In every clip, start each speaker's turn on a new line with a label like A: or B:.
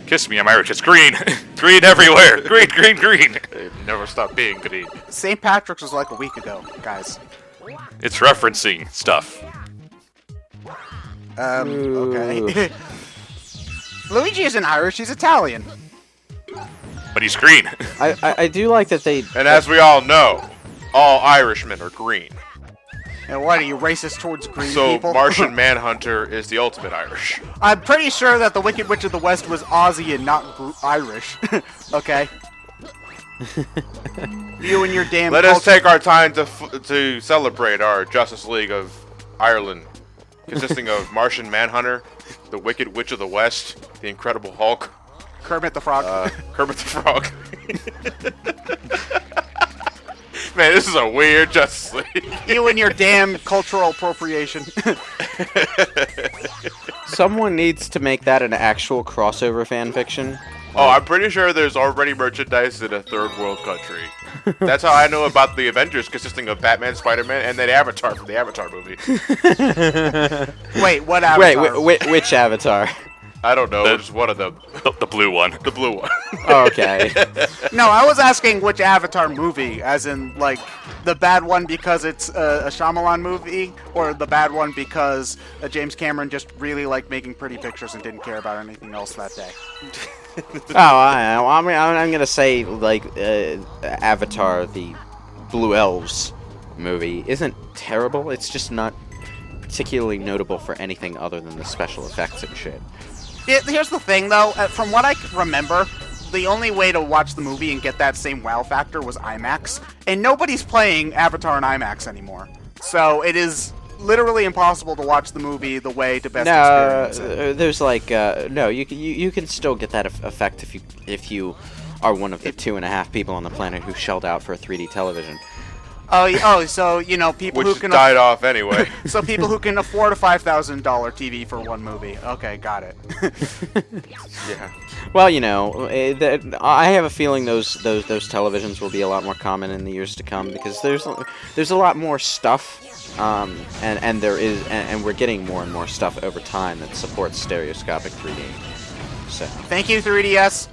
A: Kiss me, I'm Irish. It's green. Green everywhere. Green, green, green.
B: They never stop being green.
C: St. Patrick's was like a week ago, guys.
A: It's referencing stuff.
C: Okay. Luigi isn't Irish, he's Italian.
A: But he's green.
D: I do like that they...
B: And as we all know, all Irishmen are green.
C: And what, are you racist towards green
B: So
C: people?
B: Martian Manhunter is the ultimate Irish.
C: I'm pretty sure that the Wicked Witch of the West was Aussie and not Irish. Okay? You and your damn
B: Let us take our time to celebrate our Justice League of Ireland, consisting of Martian Manhunter, the Wicked Witch of the West, the Incredible Hulk,
C: Kermit the Frog.
B: Kermit the Frog. Man, this is a weird Justice League.
C: You and your damn cultural appropriation.
D: Someone needs to make that an actual crossover fan fiction.
B: Oh, I'm pretty sure there's already merchandise in a third world country. That's how I know about the Avengers, consisting of Batman, Spider-Man, and then Avatar from the Avatar movie.
C: Wait, what Avatar?
D: Wait, which Avatar?
B: I don't know, just one of them.
A: The blue one.
B: The blue one.
D: Oh, okay.
C: No, I was asking which Avatar movie, as in, like, the bad one because it's a Shyamalan movie, or the bad one because James Cameron just really liked making pretty pictures and didn't care about anything else that day.
D: I'm gonna say, like, Avatar, the Blue Elves movie, isn't terrible. It's just not particularly notable for anything other than the special effects and shit.
C: Here's the thing, though. From what I remember, the only way to watch the movie and get that same wow factor was IMAX, and nobody's playing Avatar in IMAX anymore. So it is literally impossible to watch the movie the way to best experience it.
D: There's like no, you can still get that effect if you are one of the 2.5 people on the planet who shelled out for a 3D television.
C: Oh, so you know people who
B: Which
C: can
B: died off anyway.
C: So people who can afford a $5,000 TV for one movie. Okay, got it.
B: Yeah.
D: Well, you know, I have a feeling those televisions will be a lot more common in the years to come because there's a lot more stuff, and we're getting more and more stuff over time that supports stereoscopic 3D. So
C: Thank you, 3DS.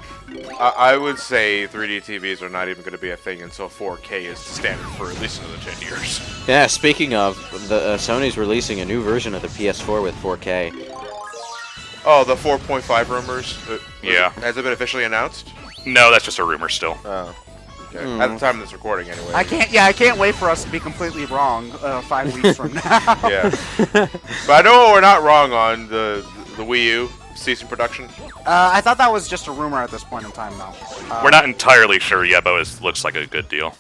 B: I would say 3D TVs are not even going to be a thing until 4K is the standard for at least another 10 years.
D: yeah, speaking of, the Sony's releasing a new version of the PS4 with 4K.
B: Oh, the 4.5 rumors?
A: Yeah.
B: Has it been officially announced?
A: No, that's just a rumor still.
B: Oh. Okay. At the time of this recording, anyway.
C: I can't wait for us to be completely wrong 5 weeks from now.
B: Yeah. But I know we're not wrong on the Wii U ceasing production.
C: I thought that was just a rumor at this point in time, though.
A: We're not entirely sure yet, but it looks like a good deal.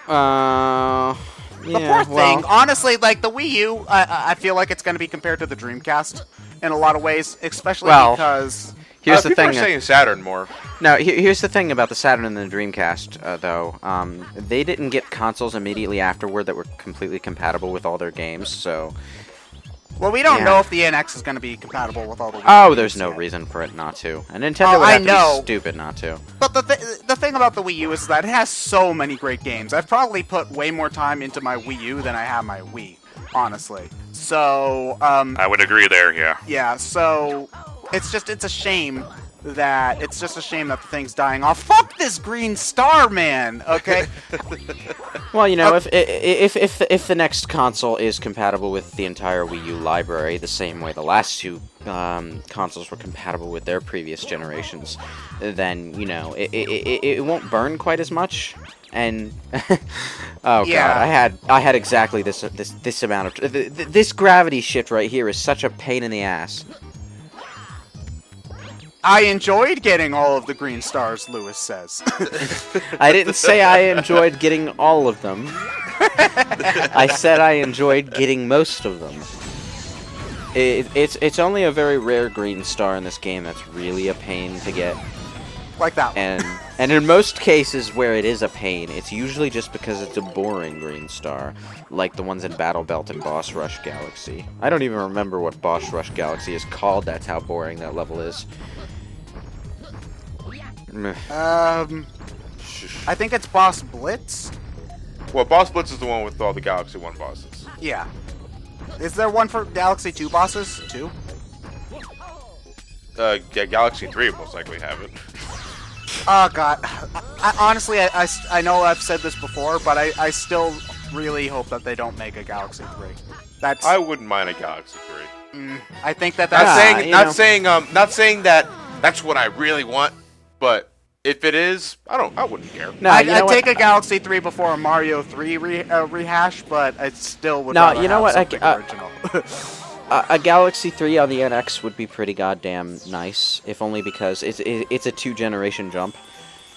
C: The poor thing, honestly, like the Wii U, I feel like it's going to be compared to the Dreamcast in a lot of ways, especially because...
D: Here's the
B: people
D: thing.
B: are saying Saturn more.
D: No, here's the thing about the Saturn and the Dreamcast, though. They didn't get consoles immediately afterward that were completely compatible with all their games, so...
C: Well, we don't know if the NX is going to be compatible with all the Wii
D: Oh,
C: U's
D: there's no
C: yet.
D: reason for it not to. And Nintendo would have to be stupid not to.
C: But the thing about the Wii U is that it has so many great games. I've probably put way more time into my Wii U than I have my Wii, honestly. So,
A: I would agree there, yeah.
C: yeah, so it's a shame that the thing's dying off. Fuck this green star, man. Okay.
D: Well, you know, if the next console is compatible with the entire Wii U library, the same way the last two consoles were compatible with their previous generations, then you know it won't burn quite as much. And oh
C: Yeah.
D: god, I had exactly this amount of this gravity shift right here is such a pain in the ass.
C: I enjoyed getting all of the green stars, Lewis says.
D: I didn't say I enjoyed getting all of them. I said I enjoyed getting most of them. It's only a very rare green star in this game that's really a pain to get.
C: Like that one.
D: And in most cases where it is a pain, it's usually just because it's a boring green star, like the ones in Battle Belt and Boss Rush Galaxy. I don't even remember what Boss Rush Galaxy is called, that's how boring that level is.
C: I think it's Boss Blitz.
B: Well, Boss Blitz is the one with all the Galaxy 1 bosses.
C: Yeah. Is there one for Galaxy 2 bosses, too?
B: Yeah, Galaxy 3 will most likely have it.
C: Oh god. Honestly, I know I've said this before, but I still really hope that they don't make a Galaxy 3. That's.
B: I wouldn't mind a Galaxy 3.
C: I think that
B: Not
C: that's.
B: saying,
D: you
B: not
D: know.
B: saying, not saying that that's what I really want, but if it is, I wouldn't care.
D: No,
C: I'd
D: you know
C: take
D: what?
C: a Galaxy 3 before a Mario 3 rehash, but I still would
D: No,
C: rather
D: you know
C: have
D: what,
C: something original.
D: A Galaxy 3 on the NX would be pretty goddamn nice, if only because it's a 2-generation jump,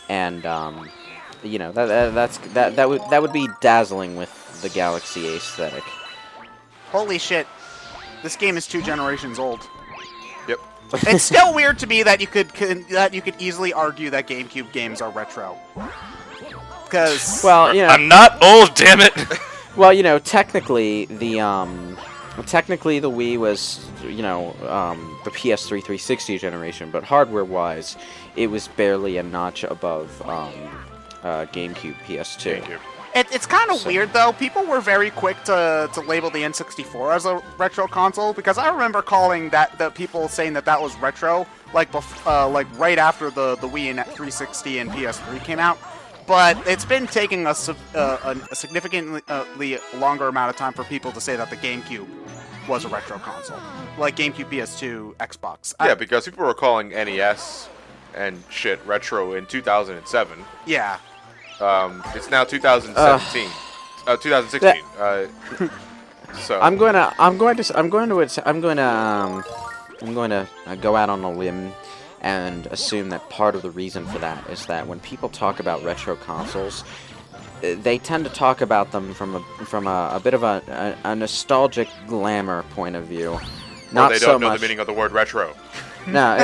D: and you know that would be dazzling with the Galaxy aesthetic.
C: Holy shit. This game is 2 generations old.
B: Yep.
C: It's still weird to me that you could easily argue that GameCube games are retro. Because
D: Well, you know,
A: I'm not old, damn it.
D: well, you know, technically the Wii was, you know, the PS3 360 generation, but hardware-wise, it was barely a notch above GameCube PS2.
B: GameCube.
C: it's kind of
D: So-
C: weird though. People were very quick to label the N64 as a retro console because I remember calling the people saying that was retro like right after the Wii and 360 and PS3 came out. But it's been taking a significantly longer amount of time for people to say that the GameCube was a retro console, like GameCube, PS2, Xbox.
B: Yeah, because people were calling NES and shit retro in 2007.
C: Yeah.
B: It's now 2017. 2016. So
D: I'm going to go out on a limb and assume that part of the reason for that is that when people talk about retro consoles, they tend to talk about them from a bit of a nostalgic glamour point of view.
B: or
D: Not
B: they
D: so
B: don't know
D: much.
B: the meaning of the word retro.
D: No,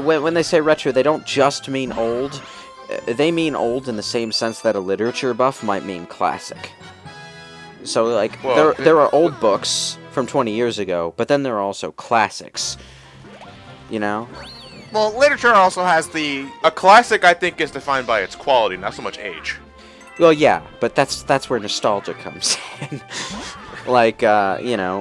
D: when they say retro, they don't just mean old. They mean old in the same sense that a literature buff might mean classic. So, like,
B: Well,
D: there are old books from 20 years ago, but then there are also classics. You know?
C: Well, literature also has the.
B: A classic, I think, is defined by its quality, not so much age.
D: Well, yeah, but that's where nostalgia comes in. Like, you know,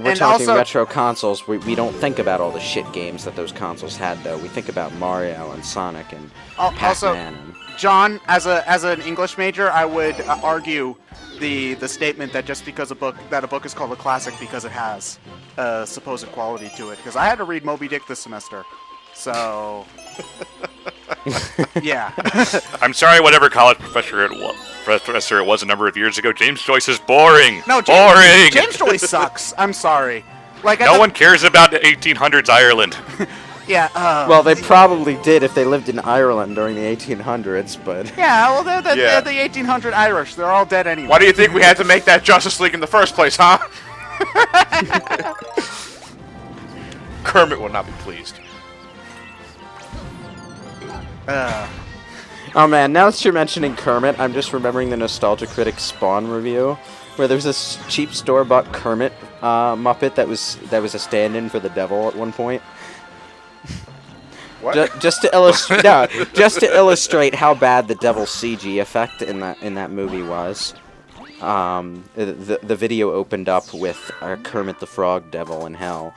D: we're
C: And
D: talking
C: also-
D: retro consoles. We don't think about all the shit games that those consoles had, though. We think about Mario and Sonic and
C: Also,
D: Pac-Man. And,
C: John, as an English major, I would argue the statement that just because a book is called a classic because it has supposed quality to it. Because I had to read Moby Dick this semester, so yeah.
A: I'm sorry, whatever college professor it was a number of years ago. James Joyce is boring.
C: No,
A: boring.
C: James Joyce sucks. I'm sorry. Like
A: No one cares about the 1800s Ireland.
C: Yeah.
D: well, they probably did if they lived in Ireland during the 1800s, but...
C: Yeah. Well, they're
B: Yeah.
C: the 1800 Irish. They're all dead anyway.
B: Why do you think we had to make that Justice League in the first place, huh? Kermit will not be pleased.
D: Oh man, now that you're mentioning Kermit, I'm just remembering the Nostalgia Critic Spawn review, where there's this cheap store-bought Kermit Muppet that was a stand-in for the devil at one point.
B: What?
D: Just to illustrate how bad the devil's CG effect in that movie was. The video opened up with Kermit the Frog devil in hell.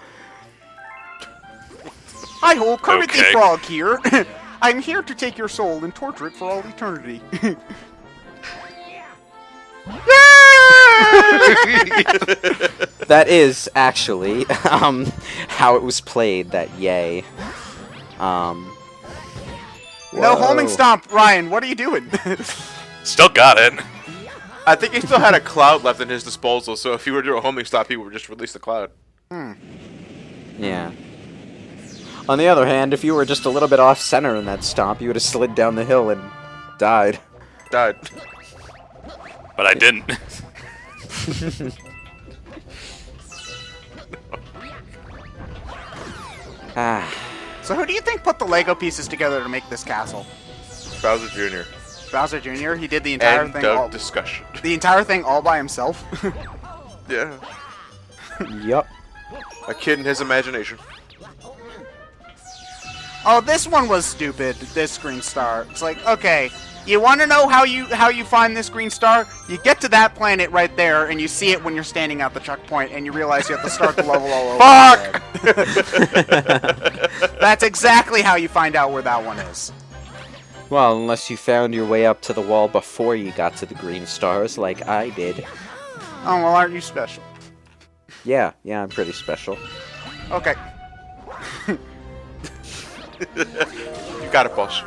C: Hi ho, Kermit the
A: Okay.
C: Frog here. I'm here to take your soul and torture it for all eternity.
D: That is actually how it was played. That yay.
C: No
D: Whoa.
C: homing stomp, Ryan. What are you doing?
A: Still got it.
B: I think he still had a cloud left in his disposal, so if he were to do a homing stop, he would just release the cloud.
D: Yeah. On the other hand, if you were just a little bit off center in that stomp, you would have slid down the hill and died.
B: Died.
A: But I didn't.
D: Ah.
C: So who do you think put the Lego pieces together to make this castle?
B: Bowser Jr.
C: Bowser Jr. He did the entire
B: End
C: thing.
B: of discussion.
C: The entire thing all by himself.
B: Yeah.
D: Yup.
B: A kid in his imagination.
C: Oh, this one was stupid. This green star. It's like, okay, you want to know how you find this green star? You get to that planet right there, and you see it when you're standing at the checkpoint, and you realize you have to start the level all over.
B: Fuck!
C: That's exactly how you find out where that one is.
D: Well, unless you found your way up to the wall before you got to the green stars, like I did.
C: Oh, well, aren't you special?
D: Yeah, I'm pretty special.
C: Okay.
B: You got it, boss.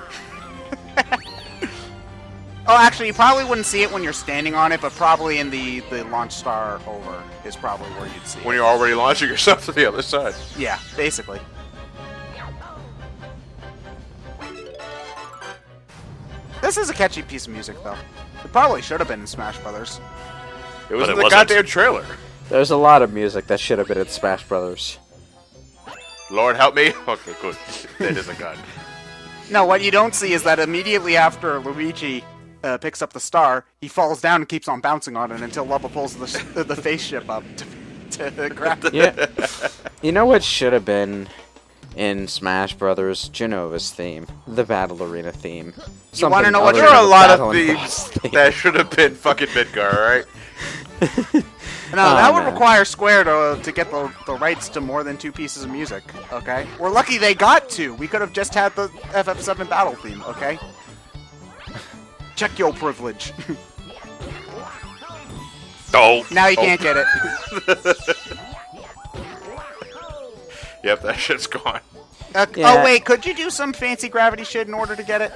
C: Oh, actually, you probably wouldn't see it when you're standing on it, but probably in the launch star over is probably where you'd see
B: When
C: it.
B: you're already launching yourself to the other side.
C: Yeah, basically. This is a catchy piece of music, though. It probably should have been in Smash Brothers.
B: It was
A: But
B: in
A: it
B: the
A: wasn't.
B: goddamn trailer.
D: There's a lot of music that should have been in Smash Brothers.
B: Lord help me. Okay, good. That is a gun.
C: No, what you don't see is that immediately after Luigi picks up the star, he falls down and keeps on bouncing on it until Lubba pulls the face ship up to grab it.
D: Yeah. You know what should have been in Smash Brothers? Genova's theme. The Battle Arena theme.
C: You wanna know what-
B: There are a lot of
D: Battle and Boss
B: themes
D: theme.
B: that should have been fucking Midgar, alright?
C: No, that would
D: man.
C: require Square to get the rights to more than 2 pieces of music, okay? We're lucky they got 2. We could have just had the FF7 battle theme, okay? Check your privilege.
A: Oh,
C: Now you can't get it.
B: Yep, that shit's gone.
C: Oh,
D: Yeah.
C: wait, could you do some fancy gravity shit in order to get it?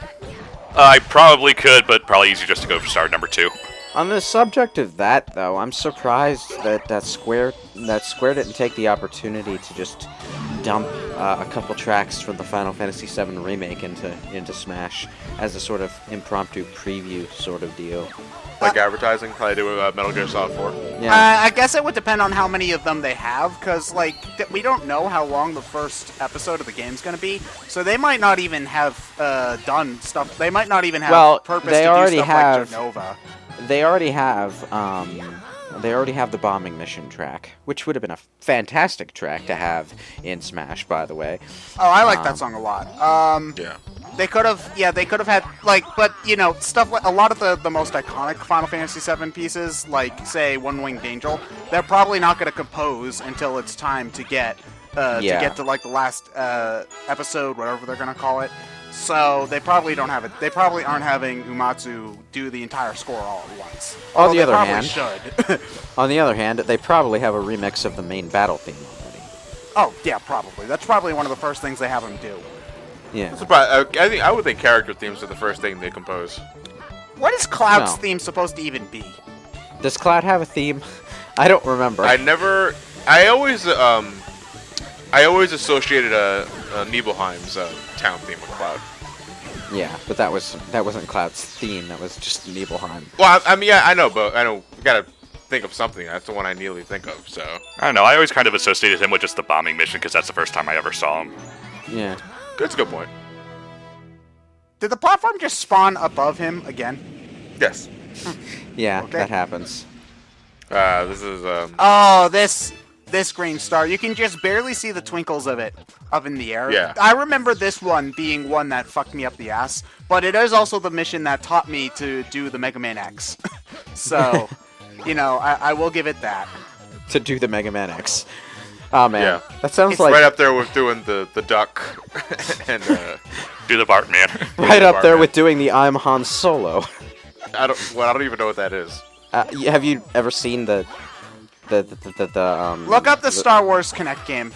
A: I probably could, but probably easier just to go for star number 2.
D: On the subject of that, though, I'm surprised that Square didn't take the opportunity to just dump a couple tracks from the Final Fantasy VII remake into Smash as a sort of impromptu preview sort of deal.
B: Like advertising, how they do with Metal Gear Solid 4.
D: Yeah.
C: I guess it would depend on how many of them they have, because, like, we don't know how long the first episode of the game's going to be, so they might not even have done stuff. They might not even have
D: Well,
C: purpose
D: they
C: to do
D: already
C: stuff
D: have-
C: like Genova.
D: They already have the bombing mission track, which would have been a fantastic track to have in Smash, by the way.
C: Oh, I like that song a lot.
B: Yeah.
C: They could have had, like, but, you know, stuff like, a lot of the most iconic Final Fantasy VII pieces, like, say, One Winged Angel, they're probably not going to compose until it's time to get to, like, the last episode, whatever they're going to call it. So they probably don't have it. They probably aren't having Umatsu do the entire score all at once.
D: On
C: Although
D: the other
C: they
D: hand-
C: probably should.
D: On the other hand, they probably have a remix of the main battle theme already.
C: Oh, yeah, probably. That's probably one of the first things they have them do.
D: Yeah.
B: I would think character themes are the first thing they compose.
C: What is Cloud's
D: No.
C: theme supposed to even be?
D: Does Cloud have a theme? I don't remember.
B: I always associated Nibelheim's town theme with Cloud.
D: Yeah, but that wasn't Cloud's theme. That was just Nibelheim.
B: Well, I mean, yeah, I know, we gotta think of something. That's the one I immediately think of. So
A: I don't know. I always kind of associated him with just the bombing mission because that's the first time I ever saw him.
D: Yeah.
B: that's a good point.
C: Did the platform just spawn above him again?
B: Yes.
D: Yeah,
C: Okay.
D: that happens.
B: This is
C: Oh, this green star. You can just barely see the twinkles of it up in the air.
B: Yeah.
C: I remember this one being one that fucked me up the ass, but it is also the mission that taught me to do the Mega Man X. So, you know, I will give it that.
D: To do the Mega Man X. Oh man,
B: Yeah.
D: that sounds
C: It's
D: like
B: right up there with doing the duck and
A: Do the Bartman.
D: right up there
B: Bartman.
D: with doing the I'm Han Solo.
B: I don't even know what that is.
D: Have you ever seen the
C: Look up the Star Wars Connect game.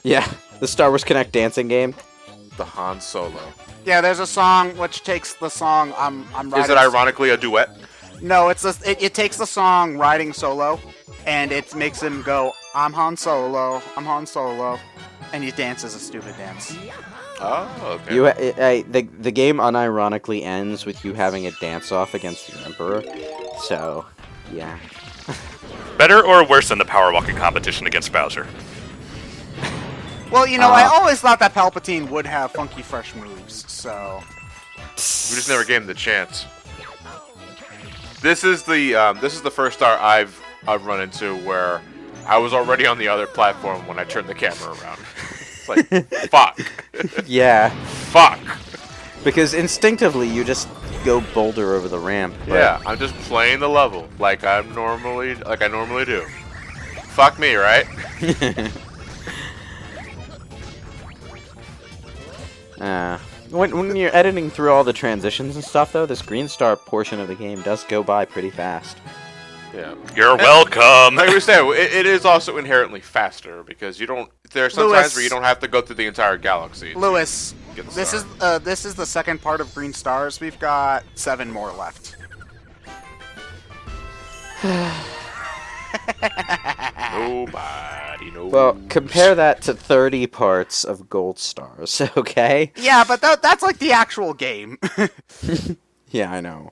D: Yeah, the Star Wars Connect dancing game.
B: The Han Solo.
C: Yeah, there's a song which takes the song I'm riding.
B: Is it ironically a duet?
C: No, it takes the song Riding Solo, and it makes him go, I'm Han Solo, and he dances a stupid dance.
B: Oh, okay.
D: The game unironically ends with you having a dance off against the Emperor. So, yeah.
A: Better or worse than the power walking competition against Bowser?
C: Well, you know, I always thought that Palpatine would have funky, fresh moves, so...
B: We just never gave him the chance. This is the first star I've run into where I was already on the other platform when I turned the camera around. It's like, fuck.
D: Yeah,
B: Fuck.
D: because instinctively you just go boulder over the ramp. But
B: Yeah, I'm just playing the level like I normally do. Fuck me, right?
D: When you're editing through all the transitions and stuff, though, this green star portion of the game does go by pretty fast.
B: Yeah.
A: You're welcome.
B: Like we said, it is also inherently faster because you don't. There are some
C: Lewis.
B: times where you don't have to go through the entire galaxy. to
C: Lewis,
B: get the
C: this
B: star.
C: this is the second part of Green Stars. We've got 7 more left.
B: Nobody knows.
D: Well, compare that to 30 parts of gold stars, okay?
C: Yeah, but that's like the actual game.
D: Yeah, I know.